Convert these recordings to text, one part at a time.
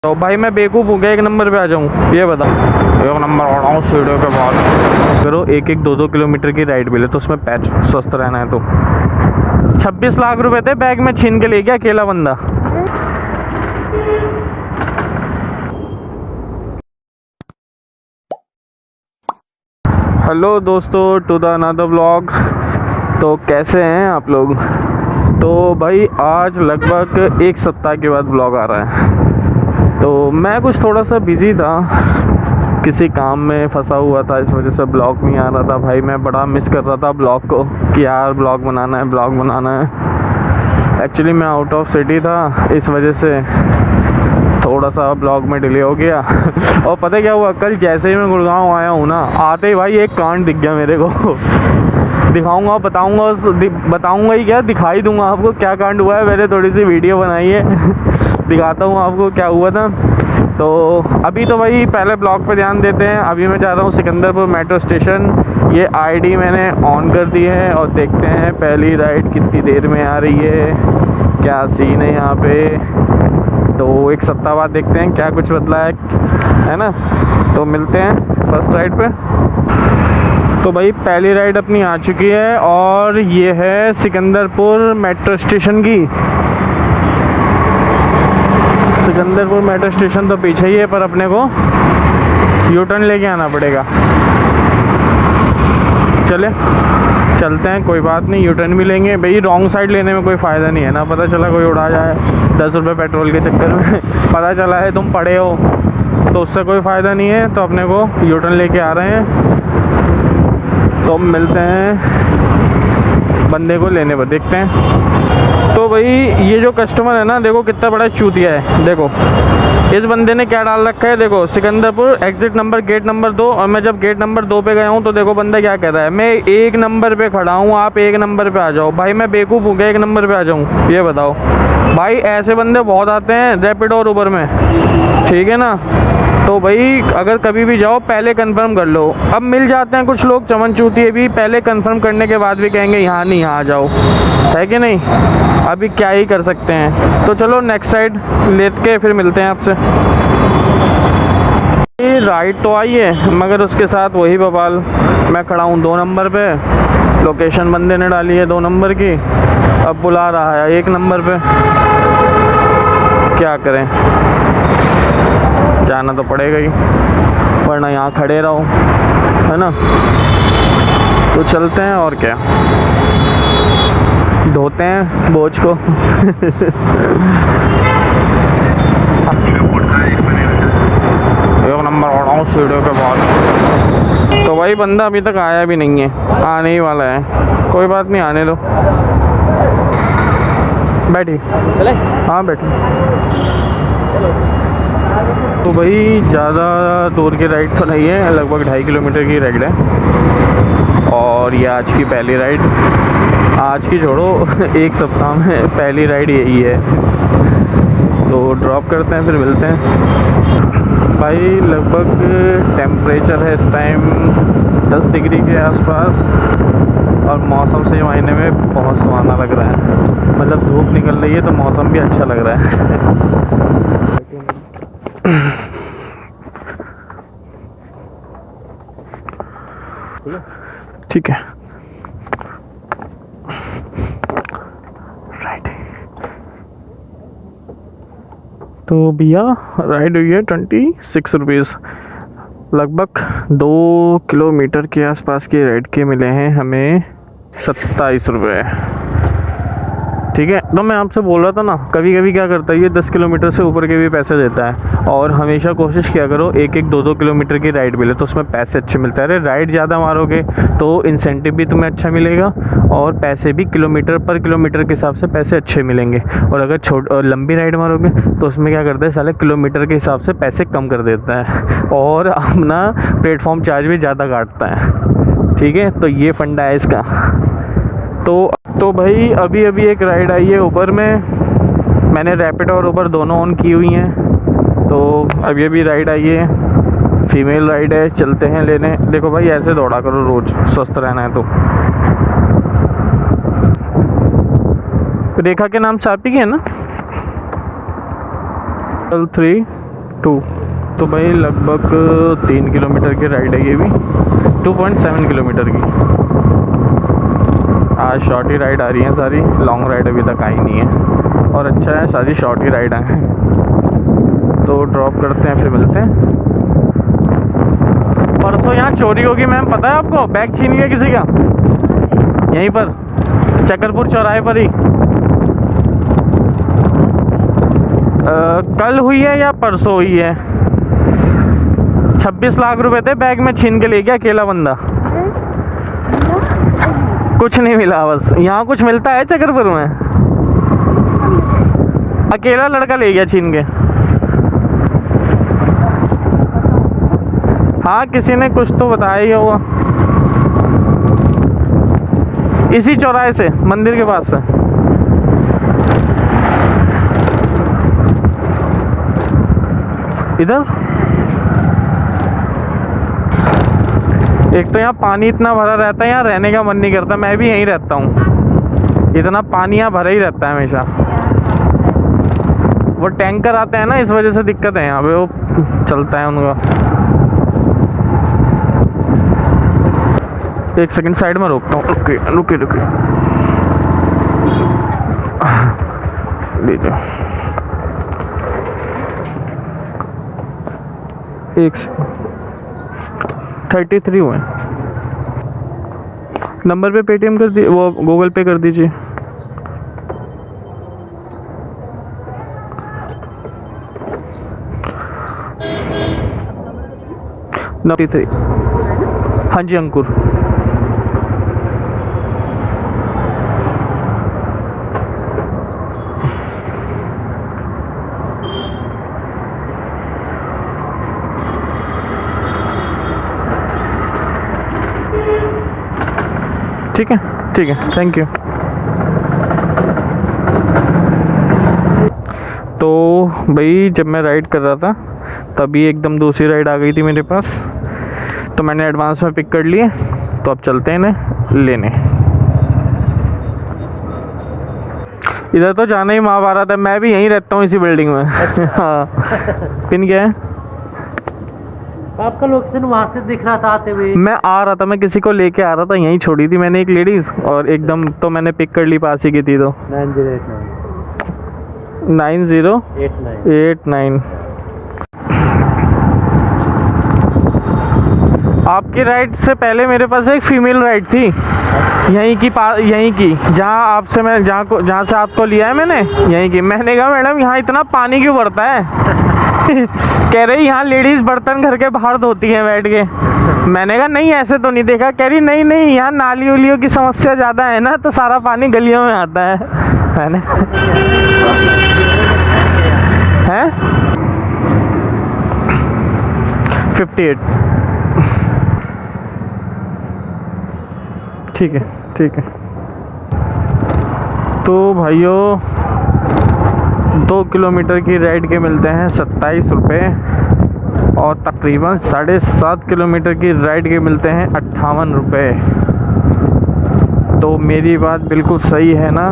तो भाई मैं बेवकूफ़ हूँ क्या 1 नंबर पे आ जाऊँ? ये बताओ। 1 नंबर आ रहा हूँ सीढ़ियों के बाद। करो 1-1 2-2 किलोमीटर की राइड मिले तो उसमें पैच स्वस्थ रहना है तो 26 लाख रुपए थे बैग में छीन के ले गया अकेला बंदा। हेलो दोस्तों, टू द अनदर व्लॉग। तो कैसे हैं आप लोग? तो भाई आज लगभग 1 सप्ताह के बाद व्लॉग आ रहा है। तो मैं कुछ थोड़ा सा बिज़ी था, किसी काम में फंसा हुआ था, इस वजह से ब्लॉग नहीं आ रहा था। भाई मैं बड़ा मिस कर रहा था ब्लॉग को कि यार ब्लॉग बनाना है। एक्चुअली मैं आउट ऑफ सिटी था, इस वजह से थोड़ा सा ब्लॉग में डिले हो गया। और पता है क्या हुआ, कल जैसे ही मैं गुड़गांव आया हूँ ना, आते ही भाई एक कांड दिख गया मेरे को। दिखाऊंगा, बताऊंगा ही क्या, दिखाई दूंगा आपको क्या कांड हुआ है। मैंने थोड़ी सी वीडियो बनाई है, दिखाता हूँ आपको क्या हुआ था। तो अभी तो भाई पहले ब्लॉग पे ध्यान देते हैं। अभी मैं जा रहा हूँ सिकंदरपुर मेट्रो स्टेशन। ये आईडी मैंने ऑन कर दी है और देखते हैं पहली राइड कितनी देर में आ रही है, क्या सीन है यहाँ पे। तो 1 सप्ताह बाद देखते हैं क्या कुछ बदला है ना। तो मिलते हैं फर्स्ट राइड पे। तो भाई पहली राइड अपनी आ चुकी है और ये है सिकंदरपुर मेट्रो स्टेशन की। सिकंदरपुर मेट्रो स्टेशन तो पीछे ही है, पर अपने को यू टर्न लेके आना पड़ेगा। चलते हैं, कोई बात नहीं, यू टर्न भी लेंगे भाई। रॉन्ग साइड लेने में कोई फ़ायदा नहीं है ना, पता चला कोई उड़ा जाए 10 रुपये पेट्रोल के चक्कर में। पता चला है तुम पड़े हो तो उससे कोई फ़ायदा नहीं है। तो अपने को यू टर्न लेके आ रहे हैं, तो मिलते हैं बंदे को लेने पर, देखते हैं। तो भाई ये जो कस्टमर है ना, देखो कितना बड़ा चूतिया है। देखो इस बंदे ने क्या डाल रखा है, देखो Sikandarpur exit number gate number 2। और मैं जब गेट नंबर 2 पे गया हूँ तो देखो बंदा क्या कह रहा है, मैं 1 नंबर पे खड़ा हूँ, आप 1 नंबर पे आ जाओ। भाई मैं बेवकूफ़ हूँ क्या 1 नंबर पे आ जाऊँ? ये बताओ। भाई ऐसे बंदे बहुत आते हैं रैपिडो और उबर में, ठीक है ना। तो भाई अगर कभी भी जाओ पहले कंफर्म कर लो। अब मिल जाते हैं कुछ लोग चमन चूतिए भी, पहले कंफर्म करने के बाद भी कहेंगे यहाँ नहीं यहाँ आ जाओ, है कि नहीं। अभी क्या ही कर सकते हैं। तो चलो नेक्स्ट साइड लेट के फिर मिलते हैं आपसे। ये राइड तो आई है मगर उसके साथ वही बवाल। मैं खड़ा हूँ 2 नंबर पे, लोकेशन बंदे ने डाली है 2 नंबर की, अब बुला रहा है 1 नंबर पे। क्या करें, जाना तो पड़ेगा ही, वरना यहाँ खड़े रहो, है ना। तो चलते हैं और क्या, धोते हैं बोझ को। एक नंबर आ रहा हूँ सीढ़ियों के बाद। तो भाई बंदा अभी तक आया भी नहीं है, आने ही वाला है। कोई बात नहीं, आने दो। बैठी चले? हाँ बैठी। तो भाई ज़्यादा दूर की राइड तो नहीं है, लगभग 2.5 किलोमीटर की राइड है। और ये आज की पहली राइड, आज की छोड़ो 1 सप्ताह में पहली राइड यही है। तो ड्रॉप करते हैं फिर मिलते हैं। भाई लगभग टेम्परेचर है इस टाइम 10 डिग्री के आसपास और मौसम से मायने में बहुत सुहाना लग रहा है। मतलब धूप निकल रही है तो मौसम भी अच्छा लग रहा है। ठीक है, राइट। तो भैया राइड हुई है 26 रुपीज़। लगभग 2 किलोमीटर के आसपास की राइड के मिले हैं हमें 27 रुपये। ठीक है। तो मैं आपसे बोल रहा था ना, कभी कभी क्या करता है ये 10 किलोमीटर से ऊपर के भी पैसे देता है। और हमेशा कोशिश किया करो 1-1 2-2 किलोमीटर की राइड मिले तो उसमें पैसे अच्छे मिलते हैं। अरे राइड ज़्यादा मारोगे तो इंसेंटिव भी तुम्हें अच्छा मिलेगा और पैसे भी किलोमीटर पर किलोमीटर के हिसाब से पैसे अच्छे मिलेंगे। और अगर लंबी राइड मारोगे तो उसमें क्या करते हैं साले, किलोमीटर के हिसाब से पैसे कम कर देता है और अपना प्लेटफॉर्म चार्ज भी ज़्यादा काटता है। ठीक है, तो ये फंडा है इसका। तो भाई अभी अभी एक राइड आई है उबर में, मैंने रैपिडो और उबर दोनों ऑन की हुई हैं। तो अभी अभी राइड आई है, फीमेल राइड है, चलते हैं लेने। देखो भाई ऐसे दौड़ा करो रोज़, स्वस्थ रहना है। तो रेखा के नाम से आप ही की है ना? 3 2। तो भाई लगभग 3 किलोमीटर की राइड है ये भी, 2.7 किलोमीटर की। आज शॉर्ट ही राइड आ रही हैं सारी, लॉन्ग राइड अभी तक आई नहीं है। और अच्छा है, सारी शॉर्ट ही राइड हैं। तो ड्रॉप करते हैं, फिर मिलते हैं। परसों यहाँ चोरी होगी मैम, पता है आपको? बैग छीन गया किसी का यहीं पर, चकरपुर चौराहे पर ही। कल हुई है या परसों हुई है? 26 लाख रुपए थे बैग में, छीन के ले गया अकेला बंदा। कुछ नहीं मिला बस। यहाँ कुछ मिलता है चकरपुर में? अकेला लड़का ले गया छीन के। हाँ किसी ने कुछ तो बताया ही होगा, इसी चौराहे से, मंदिर के पास से। इधर एक तो यहाँ पानी इतना भरा रहता है, यहाँ रहने का मन नहीं करता। मैं भी यहीं रहता हूँ, इतना पानी यहाँ भरा ही रहता है हमेशा। वो टैंकर आते हैं ना, इस वजह से दिक्कत है यहाँ पे, वो चलता है उनका। एक सेकंड साइड में रोकता हूँ। रुके लीजिए। एक 33 हुए। नंबर पे पेटीएम कर दी, वो गूगल पे कर दीजिए। थ्री। हाँ जी अंकुर। ठीक है, थैंक यू। तो भाई जब मैं राइड कर रहा था तभी एकदम दूसरी राइड आ गई थी मेरे पास, तो मैंने एडवांस में पिक कर लिए। तो अब चलते हैं इन्हें लेने। इधर तो जाना ही महाभारत है, मैं भी यहीं रहता हूँ इसी बिल्डिंग में। हाँ पिन क्या है आपका? लोकेशन वहाँ से दिख रहा था आते हुए। मैं आ रहा था, मैं किसी को लेके आ रहा था, यहीं छोड़ी थी मैंने एक लेडीज, और एकदम तो मैंने पिक कर ली, पास ही की थी। तो 9089 आपकी राइड से पहले मेरे पास एक फीमेल राइड थी, यहीं की जहाँ से आपको लिया है मैंने, यहीं की। मैंने कहा मैडम यहाँ इतना पानी क्यों बढ़ता है? कह रही यहाँ लेडीज बर्तन घर के बाहर धोती हैं बैठ के। मैंने कहा नहीं ऐसे तो नहीं देखा। कह रही नहीं यहाँ नाली उलियों की समस्या ज़्यादा है ना, तो सारा पानी गलियों में आता है। मैंने हैं 58। ठीक है। तो भाइयों 2 किलोमीटर की राइड के मिलते हैं 27 रुपये, और तकरीबन 7.5 किलोमीटर की राइड के मिलते हैं 58 रुपये। तो मेरी बात बिल्कुल सही है ना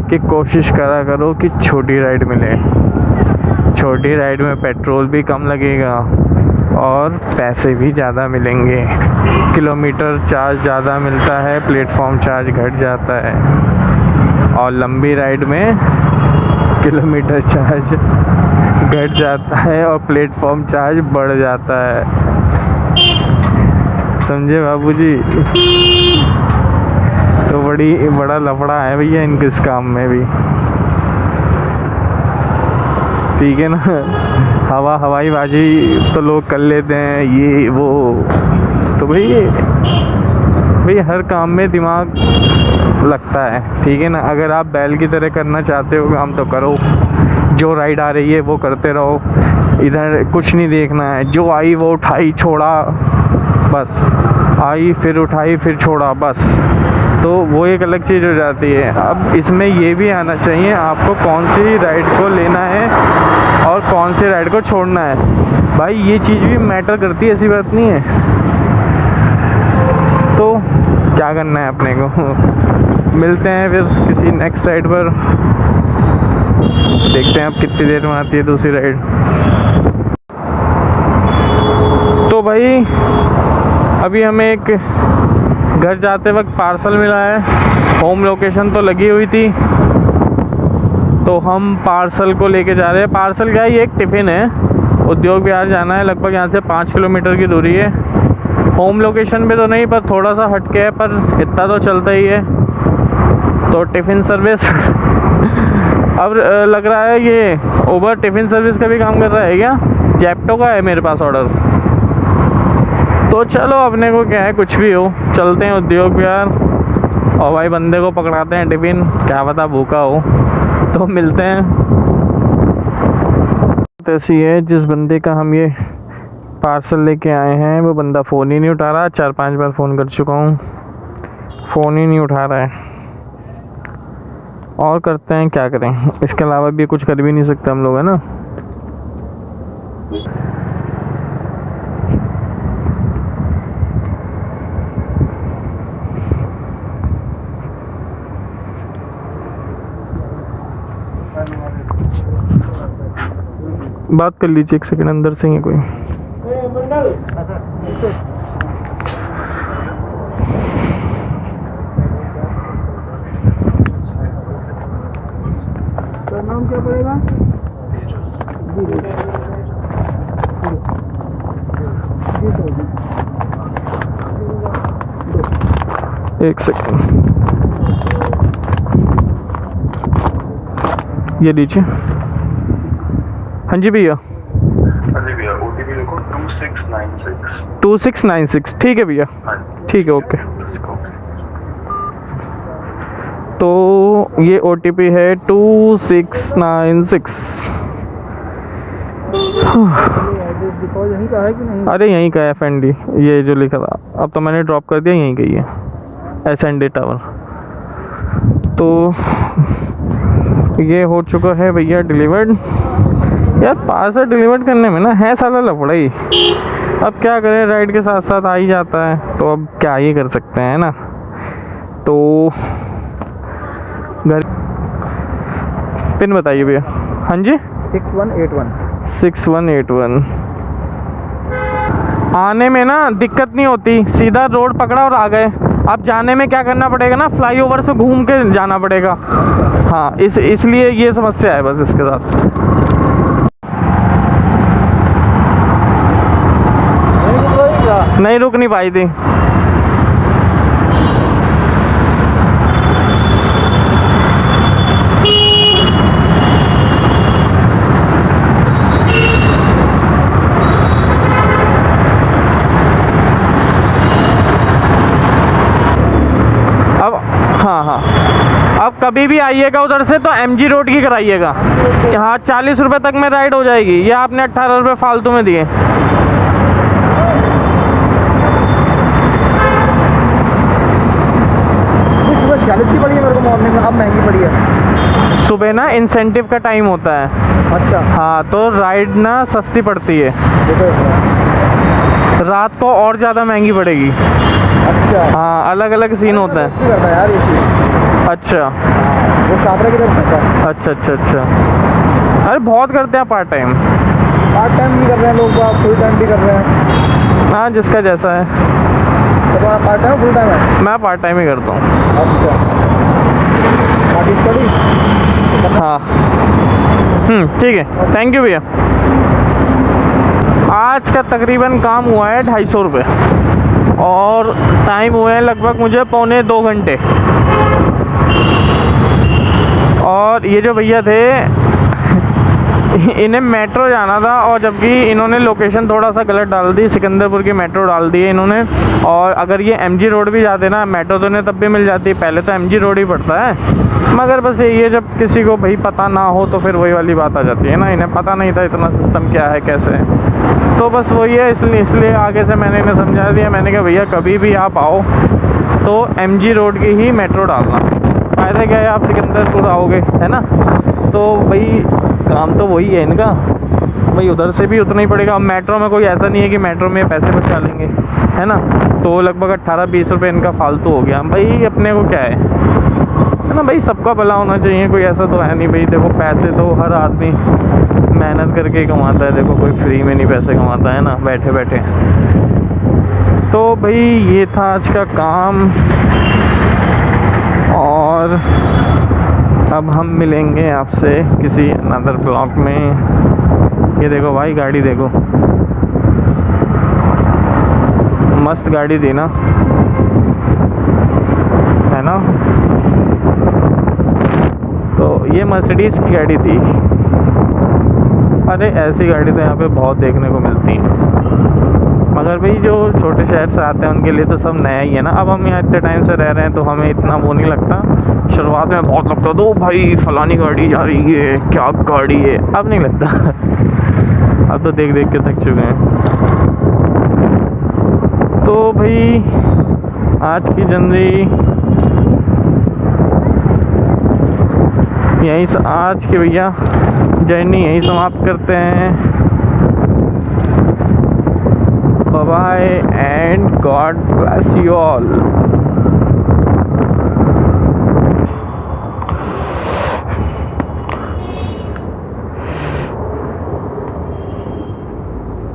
कि कोशिश करा करो कि छोटी राइड मिले। छोटी राइड में पेट्रोल भी कम लगेगा और पैसे भी ज़्यादा मिलेंगे। किलोमीटर चार्ज ज़्यादा मिलता है, प्लेटफॉर्म चार्ज घट जाता है। और लंबी राइड में किलोमीटर चार्ज घट जाता है और प्लेटफॉर्म चार्ज बढ़ जाता है। समझे बाबूजी? तो बड़ा लफड़ा है भैया इस काम में भी। ठीक है ना? हवाई बाजी तो लोग कर लेते हैं, ये वो। तो भाई हर काम में दिमाग लगता है, ठीक है ना? अगर आप बैल की तरह करना चाहते हो काम तो करो, जो राइड आ रही है वो करते रहो, इधर कुछ नहीं देखना है। जो आई वो उठाई छोड़ा बस, आई फिर उठाई फिर छोड़ा बस, तो वो एक अलग चीज़ हो जाती है। अब इसमें ये भी आना चाहिए आपको कौन सी राइड को लेना है और कौन सी राइड को छोड़ना है। भाई ये चीज़ भी मैटर करती है, ऐसी बात नहीं है। तो क्या करना है अपने को। मिलते हैं फिर किसी नेक्स्ट राइड पर, देखते हैं अब कितनी देर में आती है दूसरी राइड। अभी हमें एक घर जाते वक्त पार्सल मिला है। होम लोकेशन तो लगी हुई थी, तो हम पार्सल को लेके जा रहे हैं। पार्सल क्या है, ये एक टिफ़िन है। उद्योग विहार जाना है, लगभग यहाँ से 5 किलोमीटर की दूरी है। होम लोकेशन पे तो नहीं, पर थोड़ा सा हटके है, पर इतना तो चलता ही है। तो टिफ़िन सर्विस अब लग रहा है ये उबर टिफ़िन सर्विस का भी काम कर रहा है क्या? जेप्टो का है मेरे पास ऑर्डर। तो चलो, अपने को क्या है, कुछ भी हो, चलते हैं उद्योग विहार और भाई बंदे को पकड़ाते हैं टिफ़िन, क्या पता भूखा हो। तो मिलते हैं। ऐसी है, जिस बंदे का हम ये पार्सल लेके आए हैं वो बंदा फ़ोन ही नहीं उठा रहा। 4-5 बार फ़ोन कर चुका हूँ, फ़ोन ही नहीं उठा रहा है। और करते हैं, क्या करें, इसके अलावा भी कुछ कर भी नहीं सकते हम लोग, है ना। बात कर लीजिए, एक सेकंड, अंदर से ही है कोई। तो नाम क्या पड़ेगा? एक सेकंड, ये लीजिए। हाँ जी भैया। अरे भैया OTP लिखो 2696। 2696, ठीक है भैया, ठीक है, ओके। तो ये OTP है 2696। यहीं का है कि नहीं? अरे यहीं का है FND, ये जो लिखा था। अब तो मैंने ड्रॉप कर दिया, यहीं का ही है, SND टावर। तो ये हो चुका है भैया डिलीवर्ड। यार पार्सल डिलीवर्ड करने में ना है साला लफड़ा ही। अब क्या करें, राइड के साथ साथ आ ही जाता है, तो अब क्या ही कर सकते हैं ना। तो घर पिन बताइए भैया। हाँ जी, 6181। 6181। आने में ना दिक्कत नहीं होती, सीधा रोड पकड़ा और आ गए। अब जाने में क्या करना पड़ेगा ना, फ्लाईओवर से घूम के जाना पड़ेगा। हाँ, इसलिए ये समस्या है बस इसके साथ। नहीं रुक नहीं पाई थी। अब हाँ, अब कभी भी आइएगा उधर से तो MG रोड की कराइएगा। हाँ, 40 रुपये तक में राइड हो जाएगी। ये आपने 18 रुपये फालतू में दिए। सुबह 46 की पड़ी है मेरे को मॉर्निंग में, अब महंगी पड़ी है। सुबह ना इंसेंटिव का टाइम होता है। अच्छा, हाँ, तो राइड ना सस्ती पड़ती है, रात को और ज़्यादा महंगी पड़ेगी। अच्छा, हाँ, अलग अलग सीन होता है। करता है यार ये चीज़। अच्छा वो शादरा की तरफ करता है। अच्छा। अरे बहुत करते हैं पार्ट टाइम। पार्ट टाइम भी कर रहे हैं लोग, फुल टाइम भी कर रहे हैं। हाँ, जिसका जैसा है। तो तुम्हारा पार्ट टाइम फुल टाइम है? मैं पार्ट टाइम ही करता हूँ। अच्छा, बाकी स्टडी? हाँ, ठीक है, थैंक यू भैया। आज का तकरीबन काम हुआ है 250 रुपये और टाइम हुए हैं लगभग मुझे 1.25 घंटे। और ये जो भैया थे इन्हें मेट्रो जाना था, और जबकि इन्होंने लोकेशन थोड़ा सा गलत डाल दी, सिकंदरपुर की मेट्रो डाल दी है इन्होंने। और अगर ये MG रोड भी जाते ना, मेट्रो तो इन्हें तब भी मिल जाती, पहले तो MG रोड ही पड़ता है। मगर बस यही है, जब किसी को भाई पता ना हो तो फिर वही वाली बात आ जाती है ना। इन्हें पता नहीं था इतना सिस्टम क्या है, कैसे है, तो बस वही है। इसलिए आगे से मैंने इन्हें समझा दिया। मैंने कहा भैया कभी भी आप आओ तो MG रोड की ही मेट्रो डालना। फ़ायदा क्या है, आप सिकंदरपुर आओगे, है ना। तो भाई काम तो वही है इनका, भाई उधर से भी उतना ही पड़ेगा। अब मेट्रो में कोई ऐसा नहीं है कि मेट्रो में पैसे बचा लेंगे, है ना। तो लगभग 18-20 रुपये इनका फालतू हो गया। भाई अपने को क्या है ना, भाई सबका भला होना चाहिए, कोई ऐसा तो है नहीं। भाई देखो, पैसे तो हर आदमी मेहनत करके ही कमाता है। देखो, कोई फ्री में नहीं पैसे कमाता है ना बैठे बैठे। तो भाई ये था आज का काम, और अब हम मिलेंगे आपसे किसी अनदर ब्लॉग में। ये देखो भाई, गाड़ी देखो, मस्त गाड़ी थी ना, है ना। तो ये मर्सिडीज़ की गाड़ी थी। अरे ऐसी गाड़ी तो यहाँ पे बहुत देखने को मिलती है, मगर भाई जो छोटे शहर से आते हैं उनके लिए तो सब नया ही है ना। अब हम यहाँ इतने टाइम से रह रहे हैं तो हमें इतना वो नहीं लगता। शुरुआत में बहुत लगता तो भाई फलानी गाड़ी जा रही है, क्या गाड़ी है, अब नहीं लगता। अब तो देख देख के थक चुके हैं। तो भाई आज की जिंदगी आज की भैया जर्नी यहीं समाप्त करते हैं। Bye bye and God bless you all.